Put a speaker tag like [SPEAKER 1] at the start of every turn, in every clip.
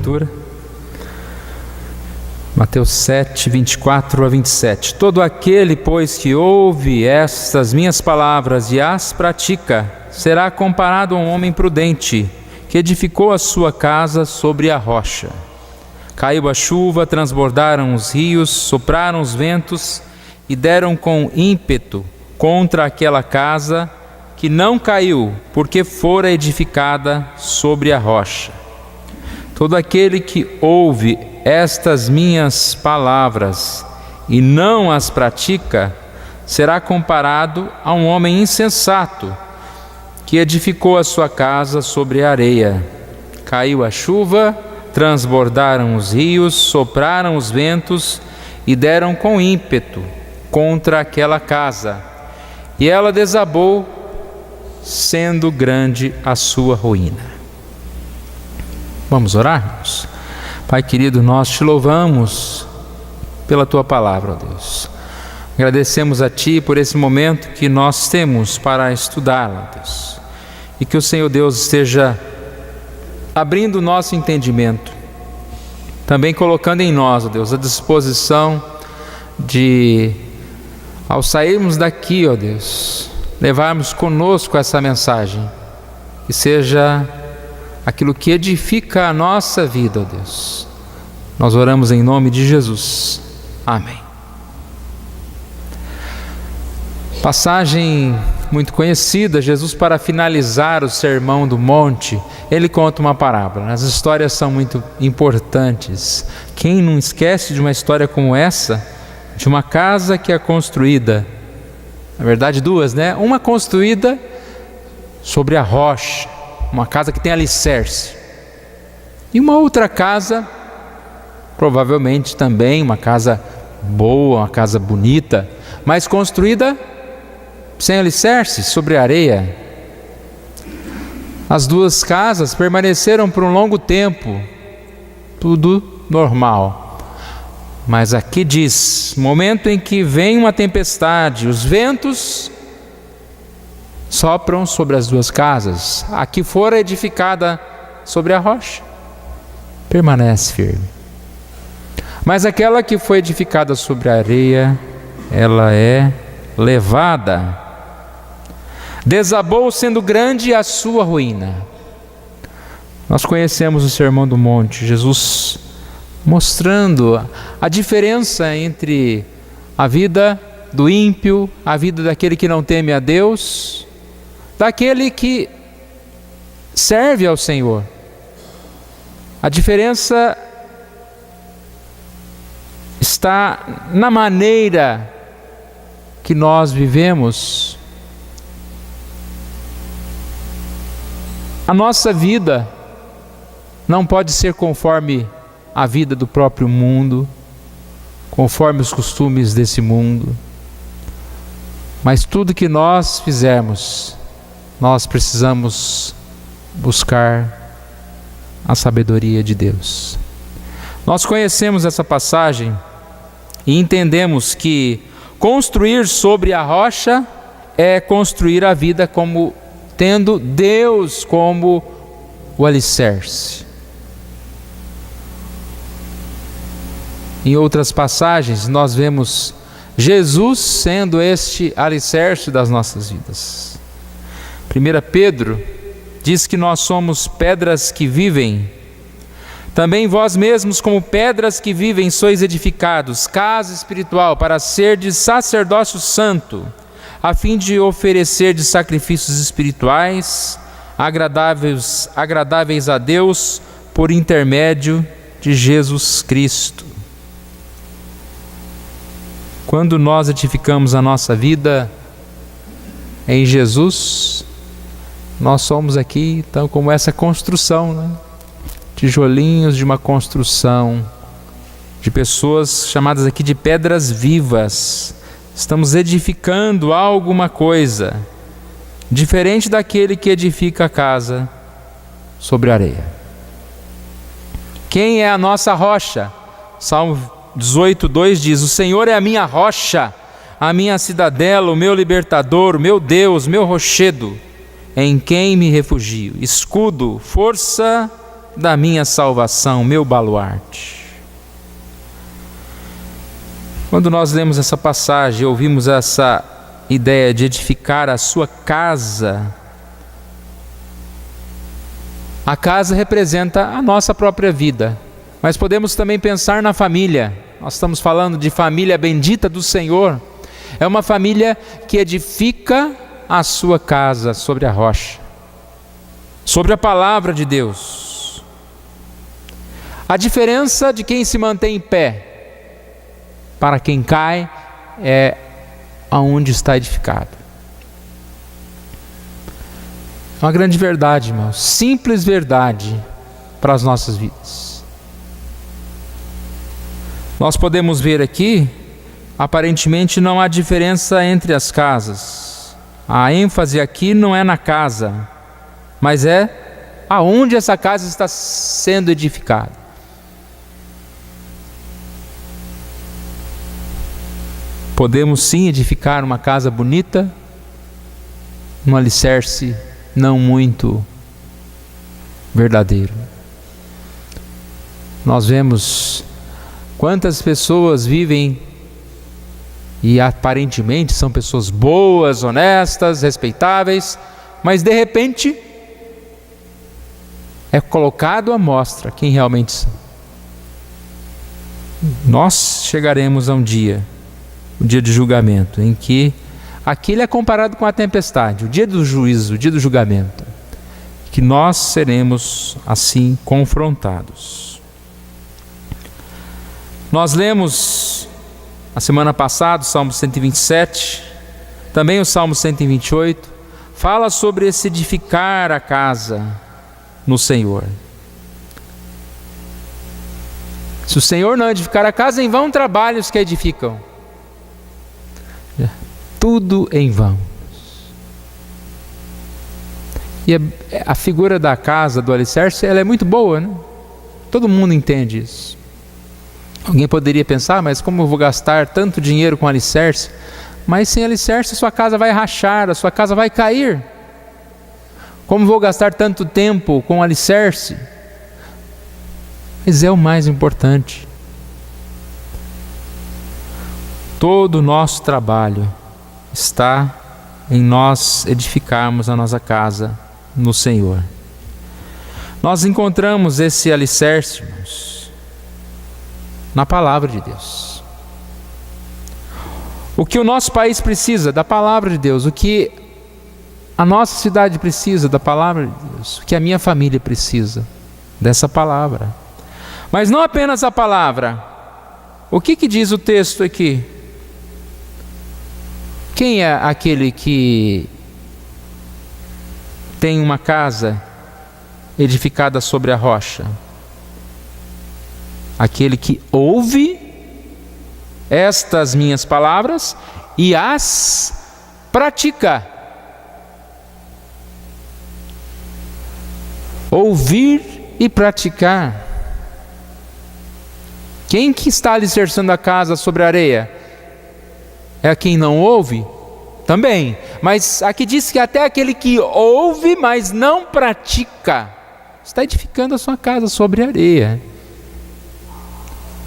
[SPEAKER 1] leitura. Mateus 7, 24 a 27. Todo aquele, pois, que ouve estas minhas palavras e as pratica, será comparado a um homem prudente, que edificou a sua casa sobre a rocha. Caiu a chuva, transbordaram os rios, sopraram os ventos e deram com ímpeto contra aquela casa, que não caiu, porque fora edificada sobre a rocha. Todo aquele que ouve estas minhas palavras e não as pratica, será comparado a um homem insensato, que edificou a sua casa sobre a areia. Caiu a chuva, transbordaram os rios, sopraram os ventos e deram com ímpeto contra aquela casa, e ela desabou, sendo grande a sua ruína. Vamos orar, irmãos? Pai querido, nós te louvamos pela tua palavra, ó Deus. Agradecemos a ti por esse momento que nós temos para estudá-la, Deus. E que o Senhor Deus esteja abrindo o nosso entendimento, também colocando em nós, ó Deus, a disposição de, ao sairmos daqui, ó Deus, levarmos conosco essa mensagem, que seja aquilo que edifica a nossa vida, ó Deus. Nós oramos em nome de Jesus. Amém. Passagem muito conhecida. Jesus, para finalizar o Sermão do Monte, ele conta uma parábola. As histórias são muito importantes. Quem não esquece de uma história como essa, de uma casa que é construída, na verdade duas, né? Uma construída sobre a rocha, uma casa que tem alicerce, e uma outra casa, provavelmente também uma casa boa, uma casa bonita, mas construída sem alicerce, sobre areia. As duas casas permaneceram por um longo tempo, tudo normal. Mas aqui diz, momento em que vem uma tempestade, os ventos sopram sobre as duas casas. A que fora edificada sobre a rocha permanece firme, mas aquela que foi edificada sobre a areia, ela é levada, desabou, sendo grande a sua ruína. Nós conhecemos o Sermão do Monte, Jesus mostrando a diferença entre a vida do ímpio, a vida daquele que não teme a Deus, daquele que serve ao Senhor. A diferença está na maneira que nós vivemos. A nossa vida não pode ser conforme a vida do próprio mundo, conforme os costumes desse mundo, mas tudo que nós fizermos, nós precisamos buscar a sabedoria de Deus. Nós conhecemos essa passagem e entendemos que construir sobre a rocha é construir a vida como tendo Deus como o alicerce. Em outras passagens nós vemos Jesus sendo este alicerce das nossas vidas. 1 Pedro diz que nós somos pedras que vivem. Também vós mesmos, como pedras que vivem, sois edificados, casa espiritual, para serdes sacerdócio santo, a fim de oferecerdes sacrifícios espirituais, agradáveis a Deus, por intermédio de Jesus Cristo. Quando nós edificamos a nossa vida em Jesus, nós somos aqui, então, como essa construção, né? Tijolinhos de uma construção, de pessoas chamadas aqui de pedras vivas. Estamos edificando alguma coisa, diferente daquele que edifica a casa sobre areia. Quem é a nossa rocha? Salmo 18:2 diz: o Senhor é a minha rocha, a minha cidadela, o meu libertador, o meu Deus, meu rochedo, em quem me refugio, escudo, força da minha salvação, meu baluarte. Quando nós lemos essa passagem, ouvimos essa ideia de edificar a sua casa. A casa representa a nossa própria vida, mas podemos também pensar na família. Nós estamos falando de família bendita do Senhor. É uma família que edifica a sua casa sobre a rocha, sobre a palavra de Deus. A diferença de quem se mantém em pé para quem cai é aonde está edificado. É uma grande verdade, irmãos, simples verdade para as nossas vidas. Nós podemos ver aqui, aparentemente não há diferença entre as casas. A ênfase aqui não é na casa, mas é aonde essa casa está sendo edificada. Podemos sim edificar uma casa bonita, um alicerce não muito verdadeiro. Nós vemos quantas pessoas vivem e aparentemente são pessoas boas, honestas, respeitáveis, mas de repente é colocado à mostra quem realmente são. Nós chegaremos a um dia, o dia de julgamento, em que aquele é comparado com a tempestade, o dia do juízo, o dia do julgamento, que nós seremos assim confrontados. Nós lemos a semana passada o Salmo 127, também o Salmo 128, fala sobre esse edificar a casa no Senhor. Se o Senhor não edificar a casa, em vão trabalham os que a edificam. Tudo em vão. E a figura da casa, do alicerce, ela é muito boa, né? Todo mundo entende isso. Alguém poderia pensar, mas como eu vou gastar tanto dinheiro com alicerce? Mas sem alicerce a sua casa vai rachar, a sua casa vai cair. Como vou gastar tanto tempo com alicerce? Mas é o mais importante. Todo o nosso trabalho está em nós edificarmos a nossa casa no Senhor. Nós encontramos esse alicerce, irmãos, na palavra de Deus. O que o nosso país precisa? Da palavra de Deus. O que a nossa cidade precisa? Da palavra de Deus. O que a minha família precisa? Dessa palavra. Mas não apenas a palavra. O que diz o texto aqui? Quem é aquele que tem uma casa edificada sobre a rocha? Aquele que ouve estas minhas palavras e as pratica. Ouvir e praticar. Quem que está alicerçando a casa sobre a areia? É quem não ouve? Também. Mas aqui diz que até aquele que ouve, mas não pratica, está edificando a sua casa sobre a areia.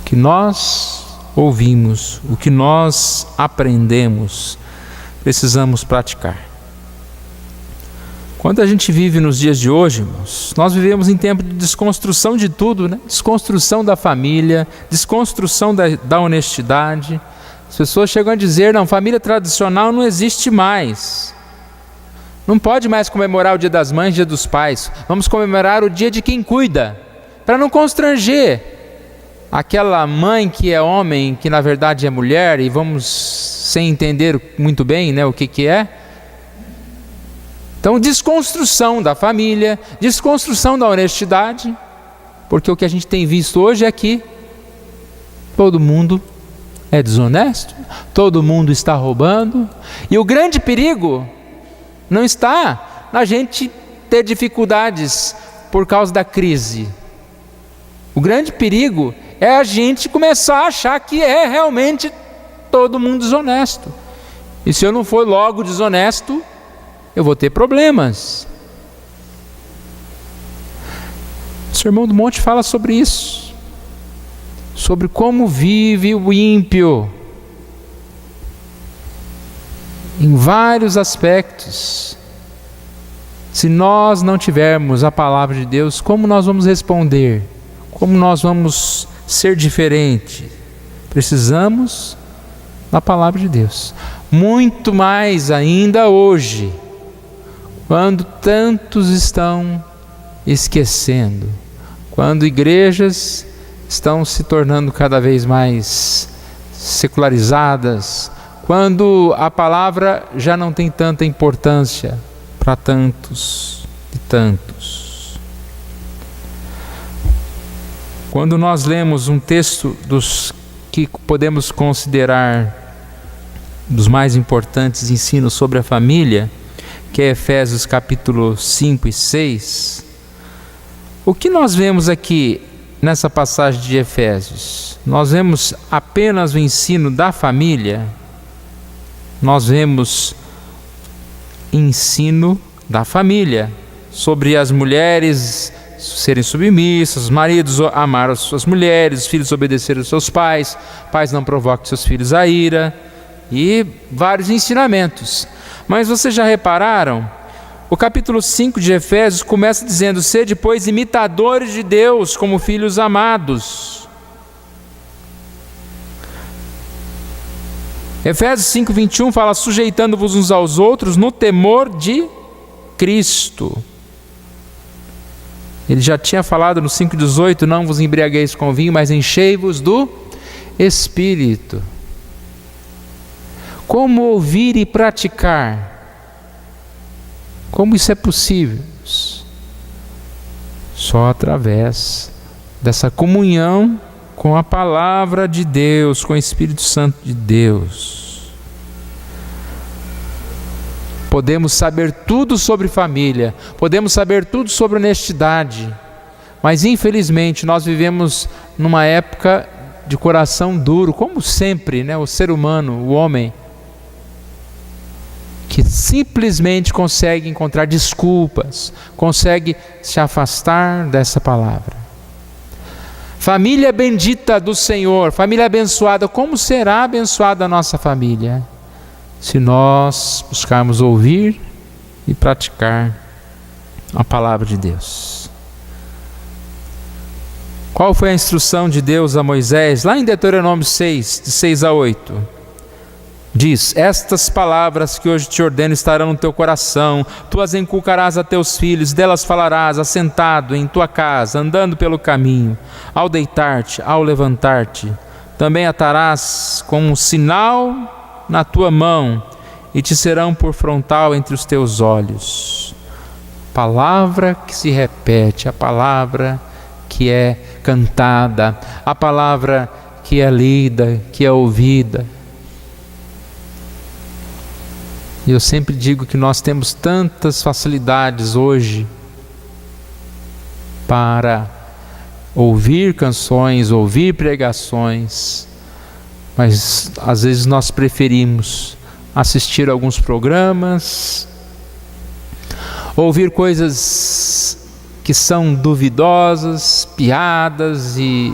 [SPEAKER 1] O que nós ouvimos, o que nós aprendemos, precisamos praticar. Quando a gente vive nos dias de hoje, irmãos, nós vivemos em tempo de desconstrução de tudo, né? Desconstrução da família, desconstrução da honestidade. As pessoas chegam a dizer, não, família tradicional não existe mais. Não pode mais comemorar o dia das mães, dia dos pais. Vamos comemorar o dia de quem cuida, para não constranger aquela mãe que é homem, que na verdade é mulher, e vamos sem entender muito bem, né, o que é. Então, desconstrução da família, desconstrução da honestidade, porque o que a gente tem visto hoje é que todo mundo é desonesto, todo mundo está roubando, e o grande perigo não está na gente ter dificuldades por causa da crise. O grande perigo é a gente começar a achar que é realmente todo mundo desonesto. E se eu não for logo desonesto, eu vou ter problemas. Sermão do Monte fala sobre isso, sobre como vive o ímpio, em vários aspectos. Se nós não tivermos a palavra de Deus, como nós vamos responder? Como nós vamos ser diferentes? Precisamos da palavra de Deus. Muito mais ainda hoje, quando tantos estão esquecendo, quando igrejas estão se tornando cada vez mais secularizadas, quando a palavra já não tem tanta importância para tantos e tantos. Quando nós lemos um texto dos que podemos considerar dos mais importantes ensinos sobre a família, que é Efésios capítulo 5 e 6, o que nós vemos aqui nessa passagem de Efésios? Nós vemos apenas o ensino da família? Nós vemos ensino da família, sobre as mulheres serem submissas, os maridos amar as suas mulheres, os filhos obedecer aos seus pais, pais não provoquem seus filhos à ira, e vários ensinamentos. Mas vocês já repararam? O capítulo 5 de Efésios começa dizendo: sede, pois, imitadores de Deus como filhos amados. Efésios 5:21 fala: sujeitando-vos uns aos outros no temor de Cristo. Ele já tinha falado no 5:18: não vos embriagueis com vinho, mas enchei-vos do Espírito. Como ouvir e praticar? Como isso é possível? Só através dessa comunhão com a palavra de Deus, com o Espírito Santo de Deus. Podemos saber tudo sobre família, podemos saber tudo sobre honestidade, mas infelizmente nós vivemos numa época de coração duro, como sempre, né? O ser humano, o homem, que simplesmente consegue encontrar desculpas, consegue se afastar dessa palavra. Família bendita do Senhor, família abençoada. Como será abençoada a nossa família? Se nós buscarmos ouvir e praticar a palavra de Deus. Qual foi a instrução de Deus a Moisés? Lá em Deuteronômio 6, de 6 a 8. Diz: estas palavras que hoje te ordeno estarão no teu coração, tu as inculcarás a teus filhos, delas falarás assentado em tua casa, andando pelo caminho, ao deitar-te, ao levantar-te. Também atarás com um sinal na tua mão, e te serão por frontal entre os teus olhos. Palavra que se repete, a palavra que é cantada, a palavra que é lida, que é ouvida. E eu sempre digo que nós temos tantas facilidades hoje para ouvir canções, ouvir pregações, mas às vezes nós preferimos assistir alguns programas, ouvir coisas que são duvidosas, piadas e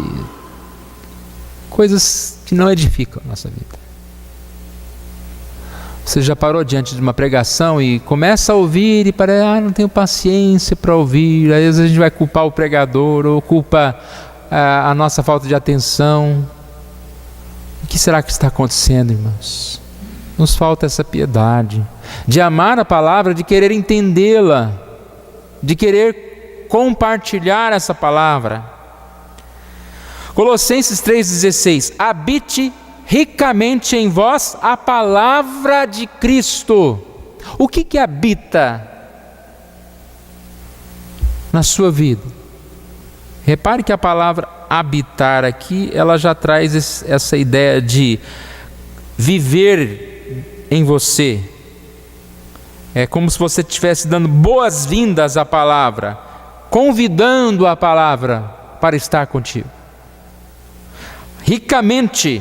[SPEAKER 1] coisas que não edificam a nossa vida. Você já parou diante de uma pregação e começa a ouvir e parece, não tenho paciência para ouvir. Aí às vezes a gente vai culpar o pregador ou culpa a nossa falta de atenção. O que será que está acontecendo, irmãos? Nos falta essa piedade de amar a palavra, de querer entendê-la, de querer compartilhar essa palavra. Colossenses 3,16: habite ricamente em vós a palavra de Cristo. O que habita na sua vida? Repare que a palavra habitar aqui, ela já traz essa ideia de viver em você. É como se você estivesse dando boas-vindas à palavra, convidando a palavra para estar contigo. Ricamente.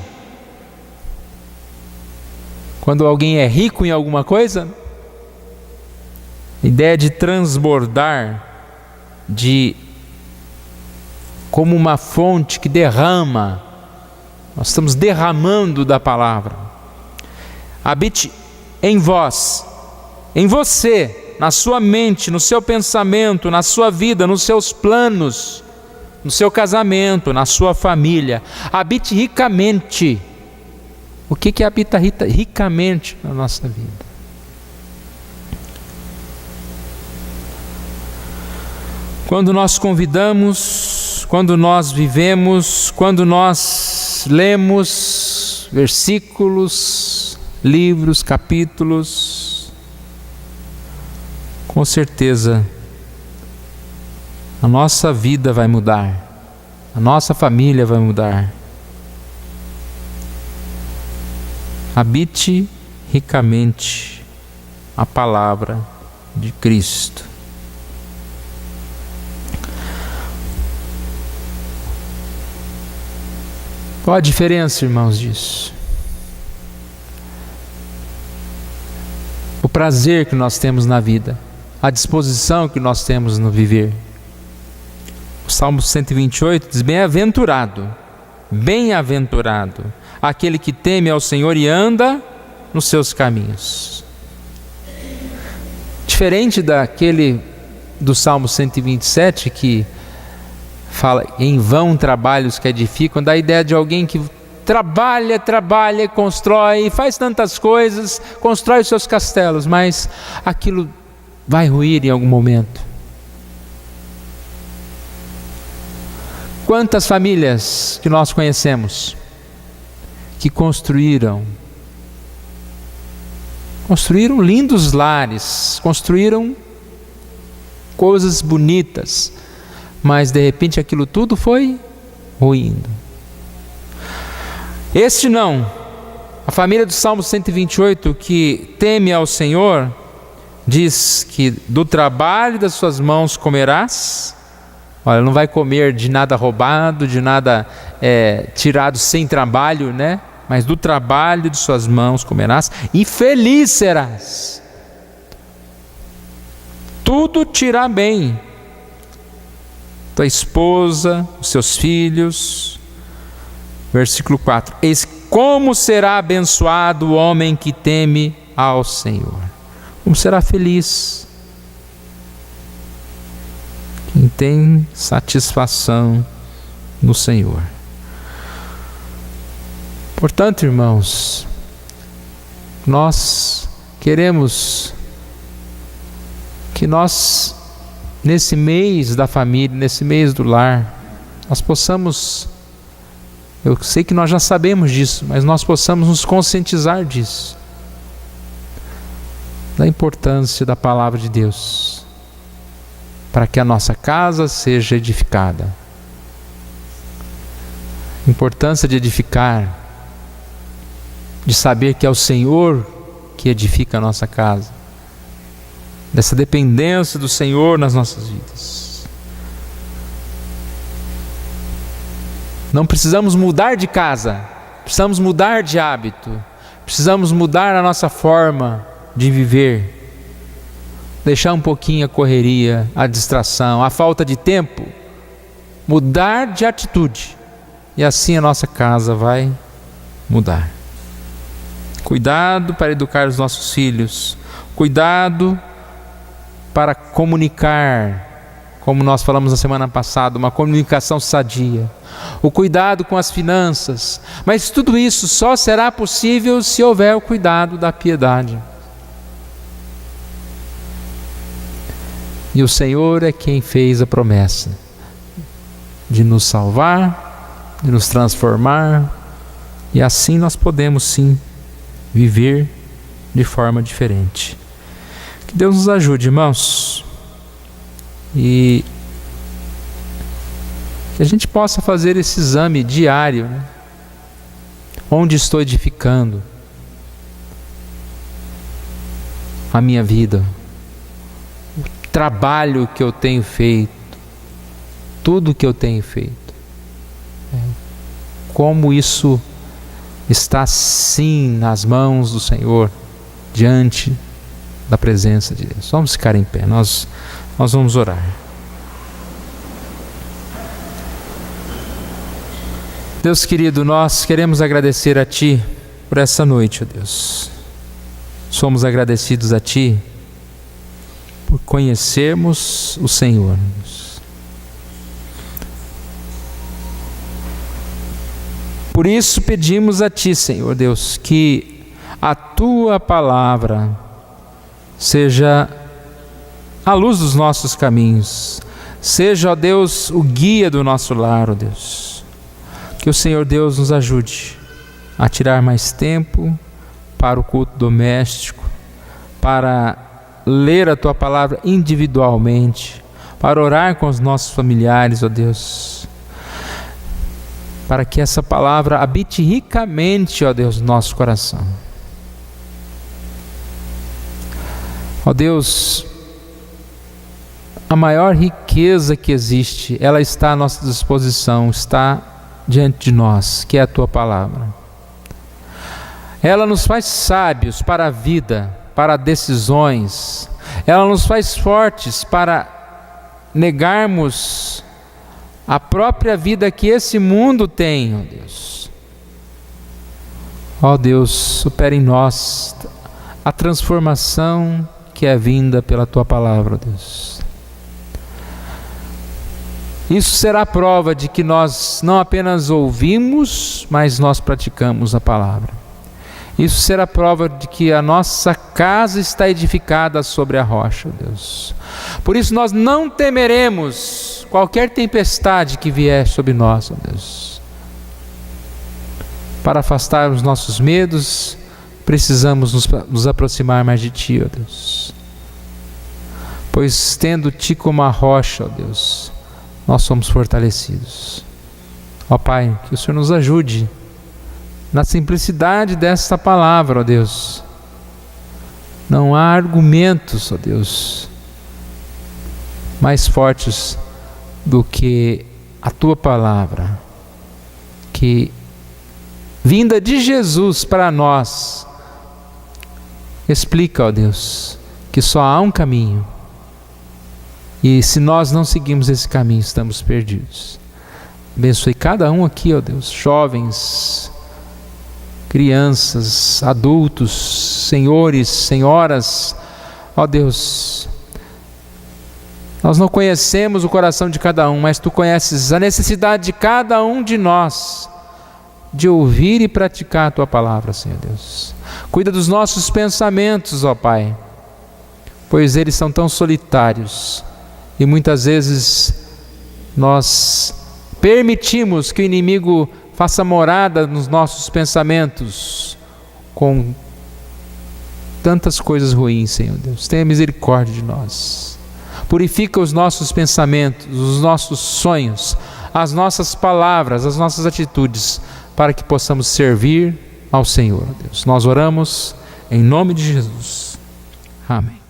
[SPEAKER 1] Quando alguém é rico em alguma coisa, ideia de transbordar, de como uma fonte que derrama. Nós estamos derramando da palavra. Habite em vós, em você, na sua mente, no seu pensamento, na sua vida, nos seus planos, no seu casamento, na sua família. Habite ricamente. O que habita ricamente na nossa vida? Quando nós convidamos, quando nós vivemos, quando nós lemos versículos, livros, capítulos, com certeza a nossa vida vai mudar, a nossa família vai mudar. Habite ricamente a palavra de Cristo. Qual a diferença, irmãos, disso? O prazer que nós temos na vida, a disposição que nós temos no viver. O Salmo 128 diz: bem-aventurado, bem-aventurado aquele que teme ao Senhor e anda nos seus caminhos. Diferente daquele do Salmo 127 que fala em vão trabalhos que edificam, dá a ideia de alguém que trabalha, constrói, faz tantas coisas, constrói os seus castelos, mas aquilo vai ruir em algum momento. Quantas famílias que nós conhecemos que construíram lindos lares, construíram coisas bonitas, mas de repente aquilo tudo foi ruindo. Este não, a família do Salmo 128 que teme ao Senhor, diz que do trabalho das suas mãos comerás. Olha, não vai comer de nada roubado, de nada tirado sem trabalho, né? Mas do trabalho de suas mãos comerás e feliz serás. Tudo te irá bem. Tua esposa, os seus filhos. Versículo 4. Eis como será abençoado o homem que teme ao Senhor. Como será feliz quem tem satisfação no Senhor. Portanto, irmãos, nós queremos que nós, nesse mês da família, nesse mês do lar, nós possamos, eu sei que nós já sabemos disso, mas nós possamos nos conscientizar disso, da importância da palavra de Deus, para que a nossa casa seja edificada. A importância de edificar, de saber que é o Senhor que edifica a nossa casa, dessa dependência do Senhor nas nossas vidas. Não precisamos mudar de casa, precisamos mudar de hábito, precisamos mudar a nossa forma de viver, deixar um pouquinho a correria, a distração, a falta de tempo, mudar de atitude, e assim a nossa casa vai mudar. Cuidado para educar os nossos filhos, cuidado para comunicar, como nós falamos na semana passada, uma comunicação sadia, o cuidado com as finanças, mas tudo isso só será possível se houver o cuidado da piedade. E o Senhor é quem fez a promessa de nos salvar, de nos transformar, e assim nós podemos sim viver de forma diferente. Que Deus nos ajude, irmãos, e que a gente possa fazer esse exame diário, né? Onde estou edificando a minha vida, o trabalho que eu tenho feito, tudo que eu tenho feito, como isso está sim nas mãos do Senhor, diante da presença de Deus. Vamos ficar em pé, nós vamos orar. Deus querido, nós queremos agradecer a Ti por essa noite, ó Deus. Somos agradecidos a Ti por conhecermos o Senhor. Por isso pedimos a Ti, Senhor Deus, que a Tua palavra seja a luz dos nossos caminhos, seja, ó Deus, o guia do nosso lar, ó Deus. Que o Senhor Deus nos ajude a tirar mais tempo para o culto doméstico, para ler a Tua palavra individualmente, para orar com os nossos familiares, ó Deus, para que essa palavra habite ricamente, ó Deus, no nosso coração. Ó Deus, a maior riqueza que existe, ela está à nossa disposição, está diante de nós, que é a Tua palavra. Ela nos faz sábios para a vida, para decisões. Ela nos faz fortes para negarmos a própria vida que esse mundo tem, ó Deus. Ó Deus, opera em nós a transformação que é vinda pela Tua palavra, ó Deus. Isso será prova de que nós não apenas ouvimos, mas nós praticamos a palavra. Isso será prova de que a nossa casa está edificada sobre a rocha, ó Deus. Por isso nós não temeremos qualquer tempestade que vier sobre nós, ó Deus. Para afastar os nossos medos, precisamos nos aproximar mais de Ti, ó Deus. Pois tendo Ti como a rocha, ó Deus, nós somos fortalecidos. Ó Pai, que o Senhor nos ajude na simplicidade desta palavra, ó Deus. Não há argumentos, ó Deus, mais fortes do que a Tua palavra, que vinda de Jesus para nós, explica, ó Deus, que só há um caminho, e se nós não seguimos esse caminho, estamos perdidos. Abençoe cada um aqui, ó Deus, jovens, crianças, adultos, senhores, senhoras, ó Deus. Nós não conhecemos o coração de cada um, mas Tu conheces a necessidade de cada um de nós de ouvir e praticar a Tua palavra, Senhor Deus. Cuida dos nossos pensamentos, ó Pai, pois eles são tão solitários e muitas vezes nós permitimos que o inimigo faça morada nos nossos pensamentos com tantas coisas ruins, Senhor Deus. Tenha misericórdia de nós. Purifica os nossos pensamentos, os nossos sonhos, as nossas palavras, as nossas atitudes, para que possamos servir ao Senhor, Deus. Nós oramos em nome de Jesus. Amém.